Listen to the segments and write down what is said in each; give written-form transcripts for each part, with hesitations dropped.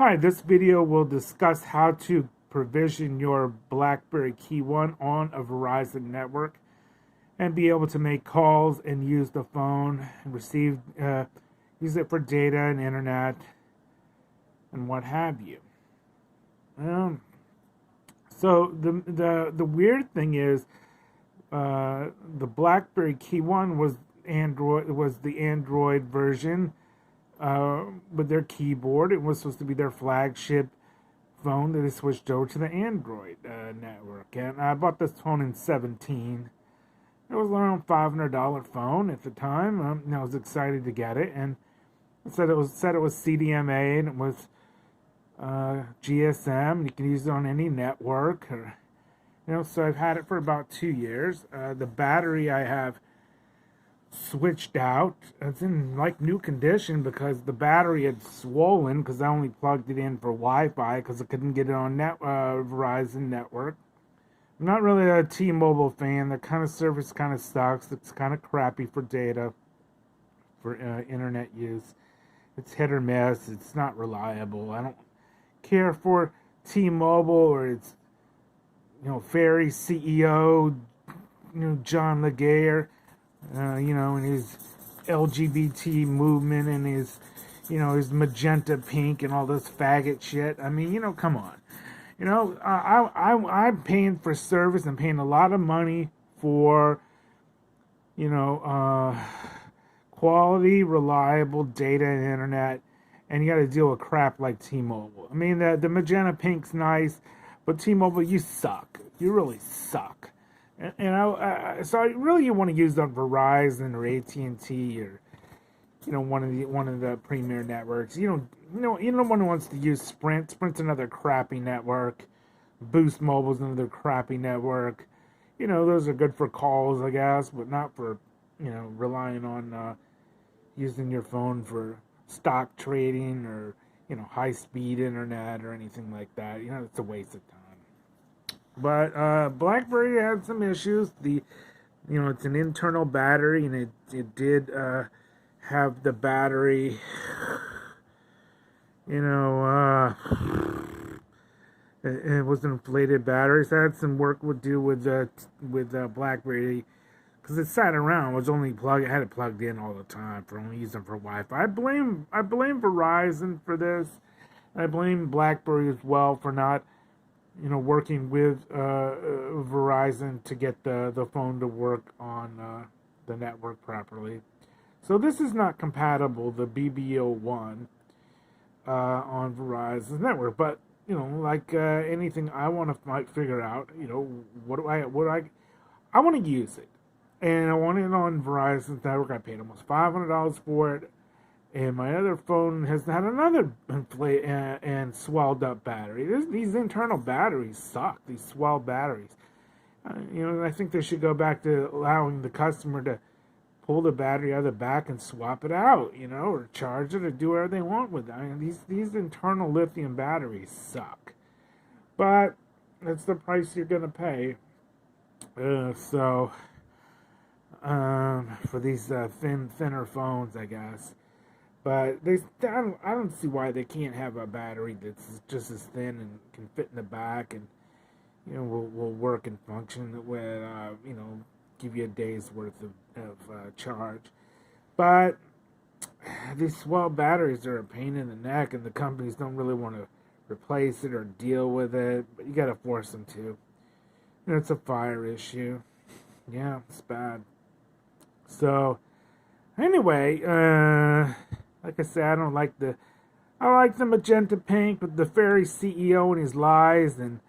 Hi, this video will discuss how to provision your Blackberry KeyOne on a Verizon network and be able to make calls and use the phone and use it for data and internet and what have you. So the weird thing is, the Blackberry KeyOne was the Android version with their keyboard. It was supposed to be their flagship phone that they switched over to the Android network. And I bought this phone in 2017. It was around $500 phone at the time. And I was excited to get it, and it said it was CDMA and it was GSM. You can use it on any network, so I've had it for about 2 years. The battery I have switched out. It's in like new condition because the battery had swollen because I only plugged it in for Wi-Fi because I couldn't get it on Verizon Network. I'm not really a T-Mobile fan. Their kind of service kind of sucks. It's kind of crappy for data, for internet use. It's hit or miss. It's not reliable. I don't care for T-Mobile or its Ferry CEO, John Laguerre. And his LGBT movement and his magenta pink and all this faggot shit. I mean, come on. I'm paying for service. I'm paying a lot of money for, quality, reliable data and internet, and you got to deal with crap like T-Mobile. I mean, the magenta pink's nice, but T-Mobile, you suck. You really suck. So really you want to use on Verizon or AT&T or one of the premier networks. You don't want to wants to use Sprint. Sprint's another crappy network. Boost Mobile's another crappy network. Those are good for calls, I guess, but not for relying on using your phone for stock trading or high speed internet or anything like that. It's a waste of time. But BlackBerry had some issues. It's an internal battery, and it did have the battery. It was an inflated battery. So I had some work to do with BlackBerry because it sat around. It was only I had it plugged in all the time for only using for Wi-Fi. I blame Verizon for this. I blame BlackBerry as well for not working with Verizon to get the phone to work on the network properly. So this is not compatible, the BBO1 on Verizon's network. But like anything, I want to figure out. I want to use it, and I want it on Verizon's network. I paid almost $500 for it. And my other phone has had another inflated and swelled up battery. These internal batteries suck. These swelled batteries. I think they should go back to allowing the customer to pull the battery out of the back and swap it out, or charge it or do whatever they want with it. I mean, these internal lithium batteries suck. But that's the price you're going to pay. For these thinner phones, I guess. But I don't see why they can't have a battery that's just as thin and can fit in the back and will work and function with give you a day's worth of charge. But these swell batteries are a pain in the neck, and the companies don't really want to replace it or deal with it. But you got to force them to. It's a fire issue. Yeah, it's bad. So anyway, like I said, I like the magenta pink with the Ferry CEO and his lies and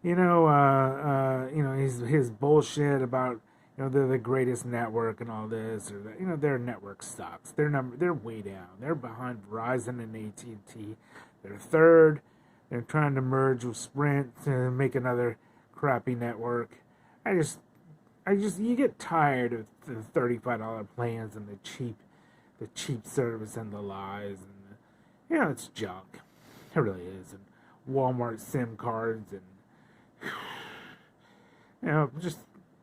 his bullshit about they're the greatest network and all this, or their network sucks. They're way down. They're behind Verizon and AT&T. They're third. They're trying to merge with Sprint to make another crappy network. You get tired of the $35 plans and the cheap service and the lies, and it's junk. It really is. And Walmart SIM cards, and just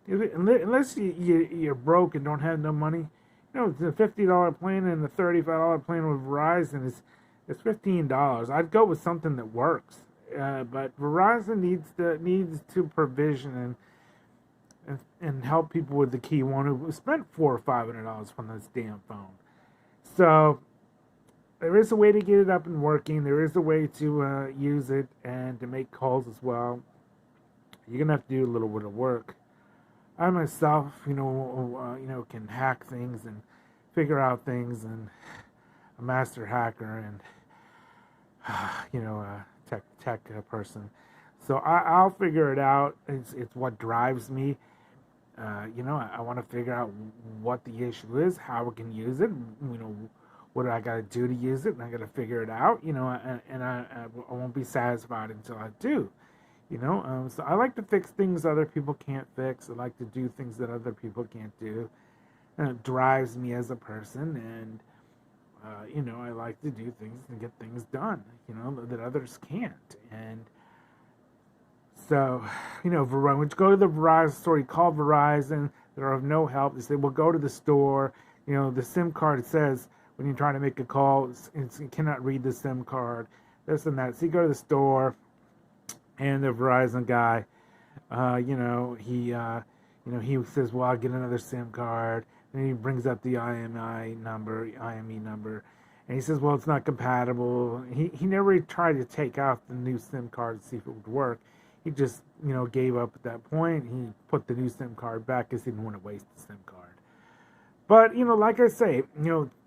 unless you're broke and don't have no money, the $50 plan and the $35 plan with Verizon It's $15. I'd go with something that works. But Verizon needs to provision and help people with the KeyOne who spent $400 or $500 on this damn phone. So there is a way to get it up and working. There is a way to use it and to make calls as well. You're gonna have to do a little bit of work. I myself, can hack things and figure out things, and a master hacker and a tech person. So I'll figure it out. It's what drives me. I want to figure out what the issue is, how we can use it. What do I got to do to use it? And I got to figure it out. And I won't be satisfied until I do. So I like to fix things other people can't fix. I like to do things that other people can't do. And it drives me as a person, and I like to do things and get things done, that others can't. And so, when you go to the Verizon store, you call Verizon, they're of no help. They say, well, go to the store. The SIM card says when you're trying to make a call, it cannot read the SIM card, this and that. So you go to the store, and the Verizon guy, he says, well, I'll get another SIM card. And he brings up the IME number, and he says, well, it's not compatible. He never tried to take out the new SIM card to see if it would work. He just, gave up at that point. He put the new SIM card back because he didn't want to waste the SIM card. But, like I say,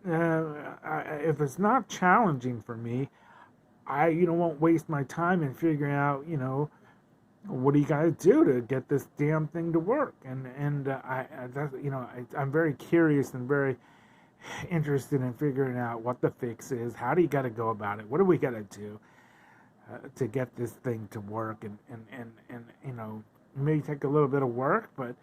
if it's not challenging for me, I, won't waste my time in figuring out, what do you guys do to get this damn thing to work? I'm very curious and very interested in figuring out what the fix is. How do you got to go about it? What do we got to do to get this thing to work? And it may take a little bit of work, but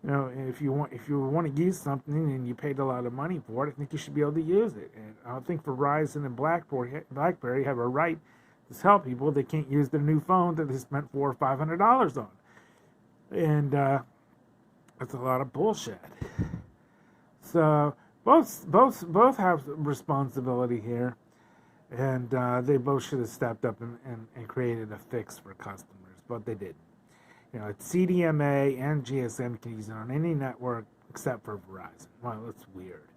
if you want to use something and you paid a lot of money for it, I think you should be able to use it. And I think Verizon and Blackberry have a right to tell people they can't use their new phone that they spent $400 or $500 on, and that's a lot of bullshit. So both have responsibility here, and they both should have stepped up and created a fix for customers, but they didn't. It's CDMA and GSM can use it on any network except for Verizon. Well, that's weird.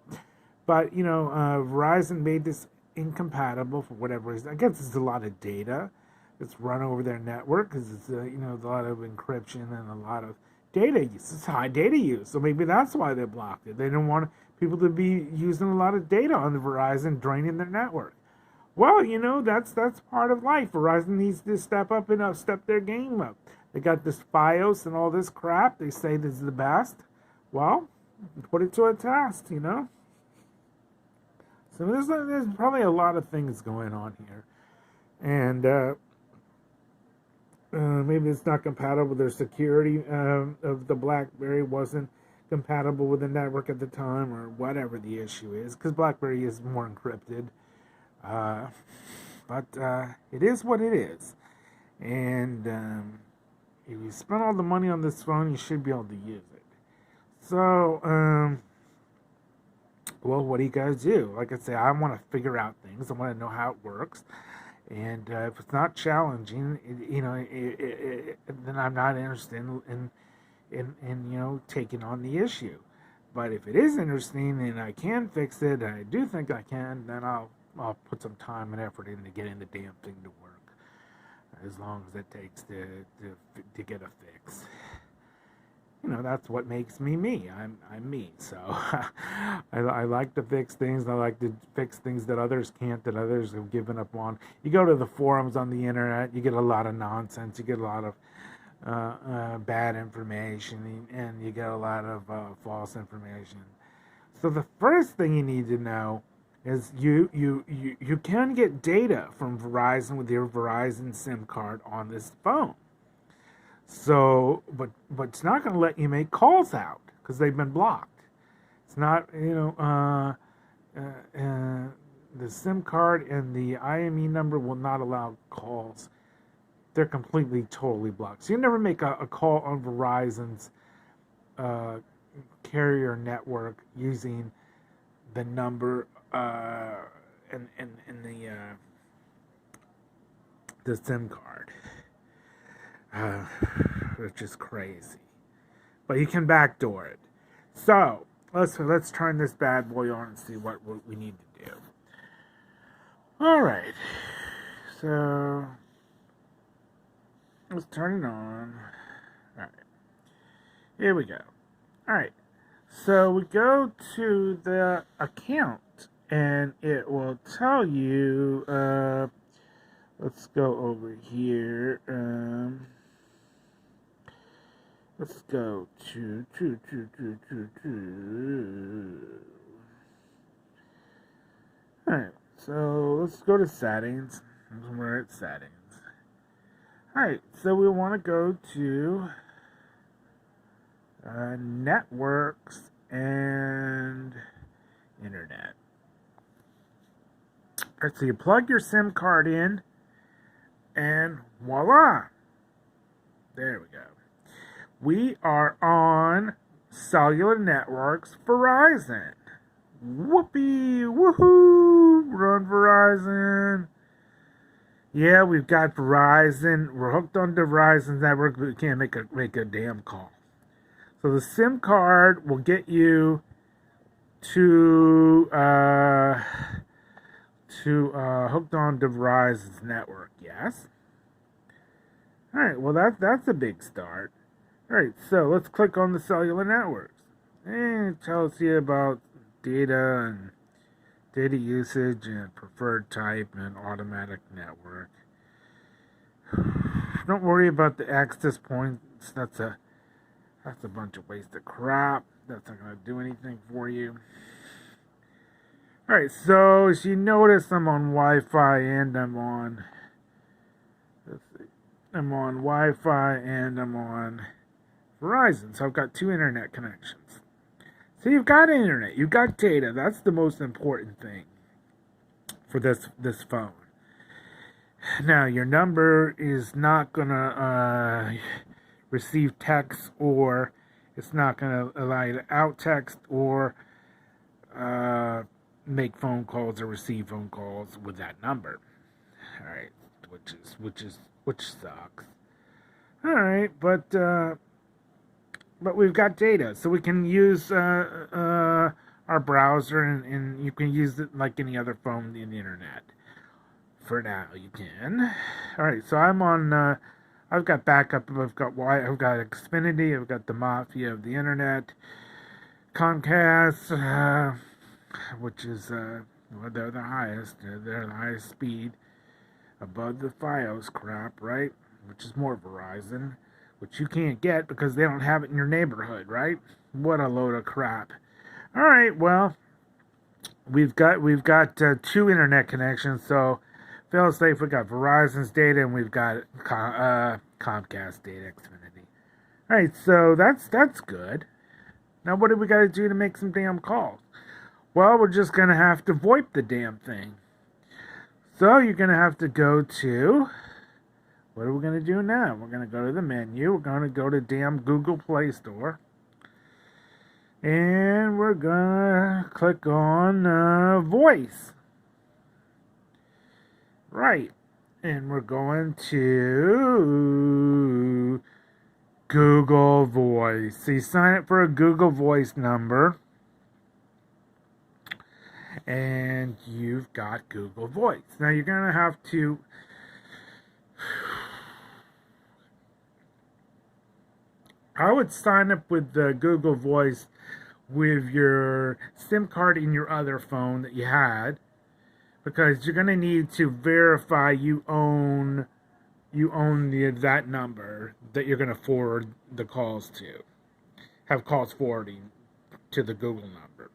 But, Verizon made this incompatible for whatever reason. I guess it's a lot of data that's run over their network because it's, a lot of encryption and a lot of data use. It's high data use. So maybe that's why they blocked it. They didn't want people to be using a lot of data on the Verizon, draining their network. Well, that's part of life. Verizon needs to step up and step their game up. They got this FiOS and all this crap. They say this is the best. Well, put it to a test, So there's probably a lot of things going on here. And maybe it's not compatible. Their security of the BlackBerry wasn't compatible with the network at the time, or whatever the issue is, because BlackBerry is more encrypted. But it is what it is. And if you spend all the money on this phone, you should be able to use it. So, well, what do you guys do? Like I say, I want to figure out things. I want to know how it works. And if it's not challenging, then I'm not interested in taking on the issue. But if it is interesting and I can fix it, and I do think I can, then I'll put some time and effort into getting the damn thing to work. As long as it takes to get a fix. That's what makes me me. I'm me. So I like to fix things. I like to fix things that others can't, that others have given up on. You go to the forums on the internet, you get a lot of nonsense. You get a lot of bad information, and you get a lot of false information. So the first thing you need to know is you can get data from Verizon with your Verizon SIM card on this phone. So, but it's not going to let you make calls out because they've been blocked. It's not, the SIM card and the IME number will not allow calls. They're completely, totally blocked. So you never make a call on Verizon's carrier network using the number and the the SIM card, which is crazy. But you can backdoor it. So let's turn this bad boy on and see what we need to do. All right. So let's turn it on. All right. Here we go. All right. So we go to the account, and it will tell you. Let's go over here. Let's go to. Alright, so let's go to settings. We're at settings. Alright, so we want to go to networks and internet. Alright, so you plug your SIM card in, and voila! There we go. We are on cellular networks Verizon. Whoopee! Woohoo! We're on Verizon. Yeah, we've got Verizon. We're hooked on the Verizon network, but we can't make a damn call. So the SIM card will get you to hooked on to Verizon's network. Yes. All right. Well, that's a big start. All right, so let's click on the cellular networks. And it tells you about data and data usage and preferred type and automatic network. Don't worry about the access points. That's a bunch of wasted crap. That's not going to do anything for you. All right, so as you notice, I'm on Wi-Fi and I'm on. Let's see. I'm on Wi-Fi and I'm on Verizon, so I've got two internet connections. So you've got internet, you've got data. That's the most important thing for this phone. Now, your number is not gonna receive text, or it's not gonna allow you to out text or make phone calls or receive phone calls with that number. All right, which sucks. All right, but we've got data, so we can use our browser, and you can use it like any other phone in the internet. For now, you can. All right, so I'm on. I've got backup. I've got Xfinity. I've got the Mafia of the internet, Comcast, which is well, they're the highest. They're the highest speed above the FiOS crap, right? Which is more Verizon, which you can't get because they don't have it in your neighborhood, right? What a load of crap. All right, well, we've got two internet connections, so feel safe. We got Verizon's data and we've got Comcast data, Xfinity. All right, so that's good. Now, what do we got to do to make some damn calls? Well, we're just gonna have to VoIP the damn thing. So you're gonna have to go to. What are we going to do now? We're going to go to the menu. We're going to go to damn Google Play Store. And we're going to click on Voice. Right. And we're going to Google Voice. So you sign up for a Google Voice number. And you've got Google Voice. Now you're going to have to. I would sign up with the Google Voice with your SIM card in your other phone that you had, because you're going to need to verify you own that number that you're going to forward the calls to. Have calls forwarding to the Google number.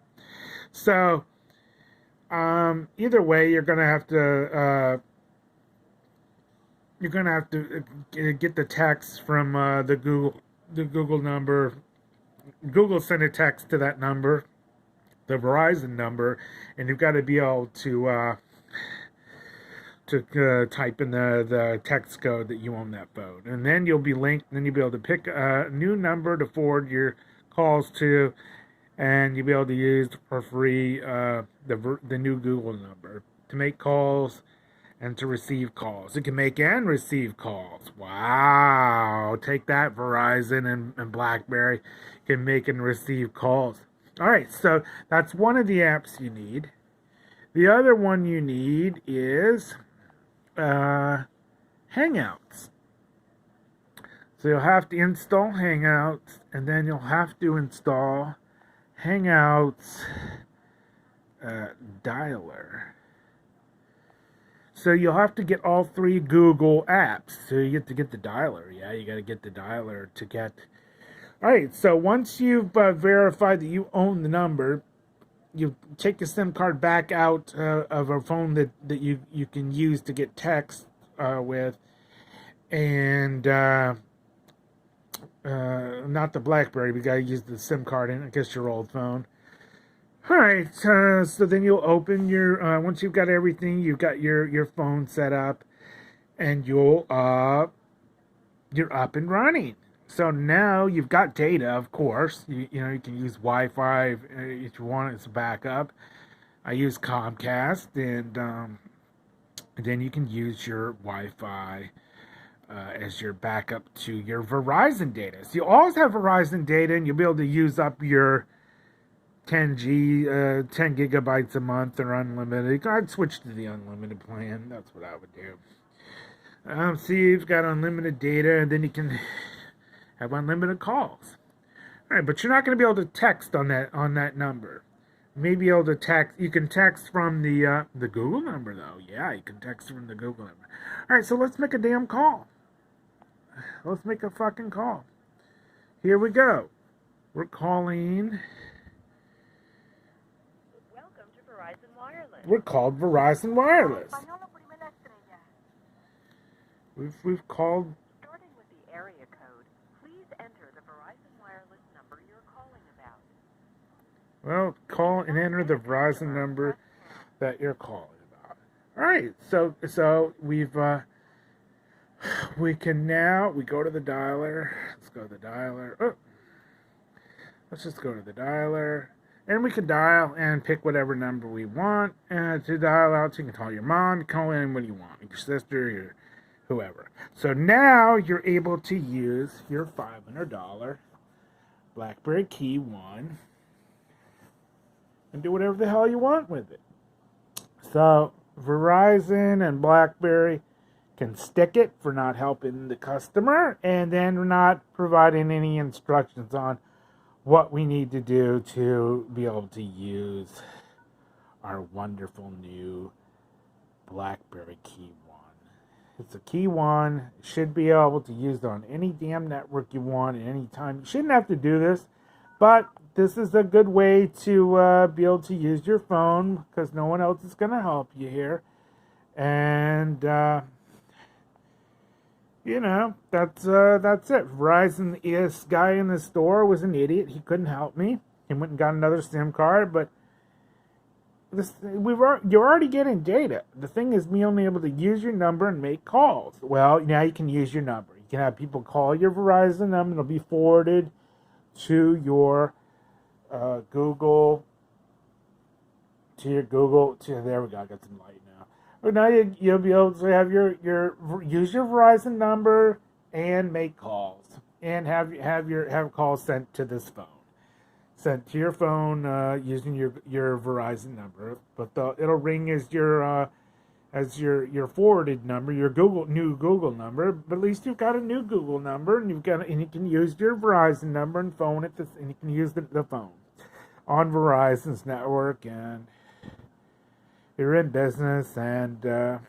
So either way, you're going to have to get the text from the Google number. Google sent a text to that number, the Verizon number, and you've got to be able to type in the text code that you own that phone, and then you'll be linked. And then you'll be able to pick a new number to forward your calls to, and you'll be able to use for free the new Google number to make calls and to receive calls. It can make and receive calls. Wow. Take that, Verizon and Blackberry. Can make and receive calls. All right, so that's one of the apps you need. The other one you need is Hangouts. So you'll have to install Hangouts, and then you'll have to install Hangouts Dialer. So you'll have to get all three Google apps. So you get to get the dialer. Yeah, you got to get the dialer to get. All right, so once you've verified that you own the number, you take your SIM card back out of a phone that you can use to get text with, and not the Blackberry. We got to use the SIM card in, I guess, your old phone. All right, so then you'll open your, once you've got everything, you've got your phone set up, and you're up and running. So now you've got data, of course. You know, you can use Wi-Fi if you want it as a backup. I use Comcast, and then you can use your Wi-Fi as your backup to your Verizon data. So you always have Verizon data, and you'll be able to use up your 10 gigabytes a month or unlimited. I'd switch to the unlimited plan. That's what I would do. So you've got unlimited data, and then you can have unlimited calls. All right, but you're not going to be able to text on that number. You may be able to text. You can text from the Google number, though. Yeah, you can text from the Google number. All right, so let's make a damn call. Let's make a fucking call. Here we go. We're calling. We're called Verizon Wireless. We've called. Starting with the area code, please enter the Verizon Wireless number you're calling about. Well, call and enter the Verizon number that you're calling about. All right, so we can now go to the dialer. Let's go to the dialer. Oh, let's just go to the dialer. And we can dial and pick whatever number we want to dial out. So you can call your mom, you can call anyone you want, your sister, your whoever. So now you're able to use your $500 Blackberry KeyOne and do whatever the hell you want with it. So Verizon and Blackberry can stick it for not helping the customer, and then not providing any instructions on what we need to do to be able to use our wonderful new Blackberry KeyOne. It's a KeyOne. Should be able to use it on any damn network you want at any time. You shouldn't have to do this, but this is a good way to be able to use your phone, because no one else is going to help you here. And you know, that's it. Verizon, this guy in the store was an idiot. He couldn't help me. He went and got another SIM card, but you're already getting data. The thing is, me only able to use your number and make calls. Well, now you can use your number. You can have people call your Verizon number. It'll be forwarded to your Google. There we go. I got some light now. But now you'll be able to have use your Verizon number and make calls, and have calls sent to this phone, sent to your phone using your Verizon number. But it'll ring as your forwarded number, your new Google number. But at least you've got a new Google number, and you can use your Verizon number and phone it, and you can use the phone on Verizon's network, and you're in business, and it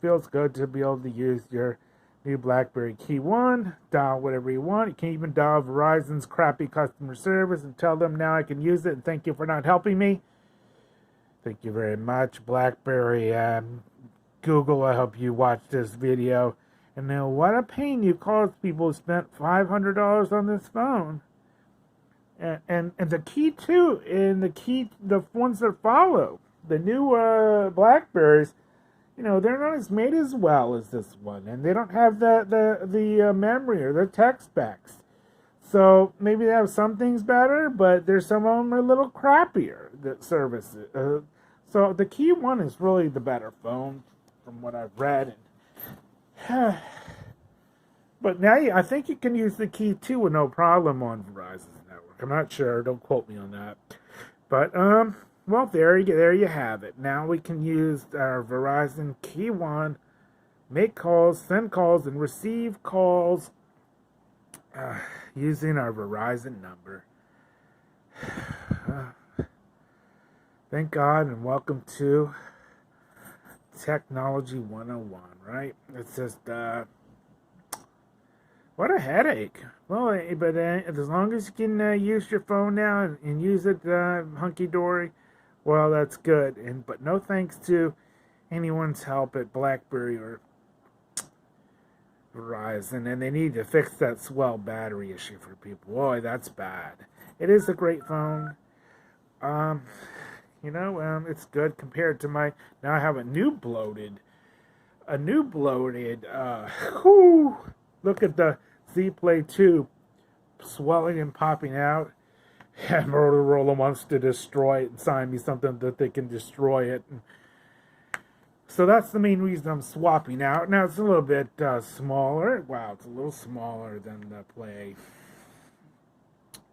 feels good to be able to use your new Blackberry KeyOne, dial whatever you want. You can even dial Verizon's crappy customer service and tell them now I can use it, and thank you for not helping me. Thank you very much, Blackberry and Google. I hope you watched this video. And now, what a pain you caused people who spent $500 on this phone. And the key too, the ones that follow, the new Blackberries, you know, they're not as made as well as this one, and they don't have the memory or the tech specs. So maybe they have some things better, but there's some of them are a little crappier, the services. So the KeyOne is really the better phone from what I've read. And, but now I think you can use the key 2 with no problem on Verizon's network. I'm not sure. Don't quote me on that. But, well, there you have it. Now we can use our Verizon KeyOne, make calls, send calls, and receive calls using our Verizon number. Thank God and welcome to Technology 101, right? It's just, what a headache. Well, but as long as you can use your phone now and use it hunky-dory, well, that's good. But no thanks to anyone's help at Blackberry or Verizon, and they need to fix that swell battery issue for people. Boy, that's bad. It is a great phone. It's good compared to my. Now I have a new bloated. Look at the Z Play 2 swelling and popping out. And Motorola wants to destroy it and sign me something that they can destroy it. So that's the main reason I'm swapping out. Now it's a little bit smaller. Wow, it's a little smaller than the Play.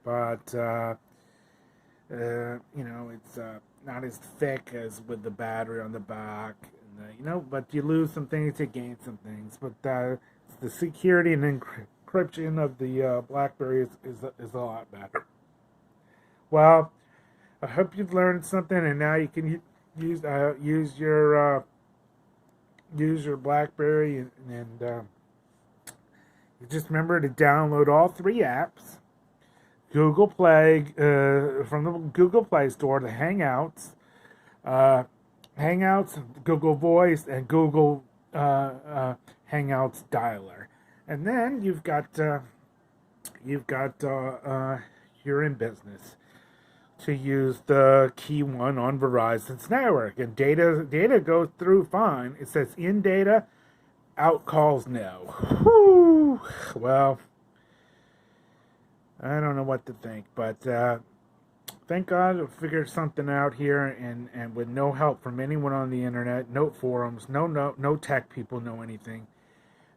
But, it's not as thick as with the battery on the back. And, but you lose some things, you gain some things. But the security and encryption of the BlackBerry is a lot better. Well, I hope you've learned something, and now you can use your BlackBerry, and you just remember to download all 3 apps. Google Play, from the Google Play Store, the Hangouts, Google Voice, and Google Hangouts Dialer. And then you're in business to use the KeyOne on Verizon's network, and data goes through fine. It says in data, out calls no. Whew. Well, I don't know what to think, but thank God I figured something out here, and with no help from anyone on the internet, no forums, no tech people know anything.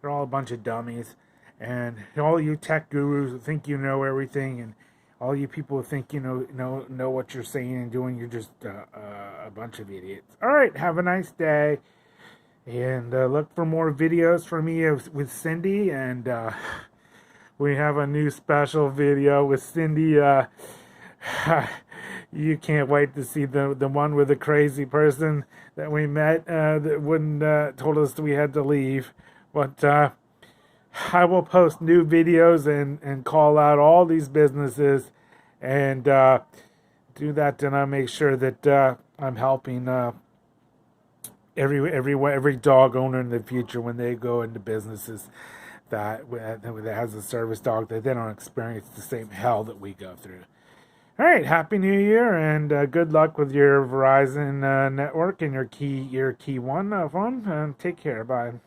They're all a bunch of dummies, and all you tech gurus who think you know everything, and all you people who think you know what you're saying and doing, you're just a bunch of idiots. All right, have a nice day, and look for more videos from me with Cindy, and we have a new special video with Cindy. You can't wait to see the one with the crazy person that we met that wouldn't told us we had to leave. But I will post new videos and call out all these businesses and do that, and I make sure that I'm helping every dog owner in the future when they go into businesses that has a service dog, that they don't experience the same hell that we go through. All right, Happy New Year, and good luck with your Verizon network and your KeyOne phone. Take care. Bye.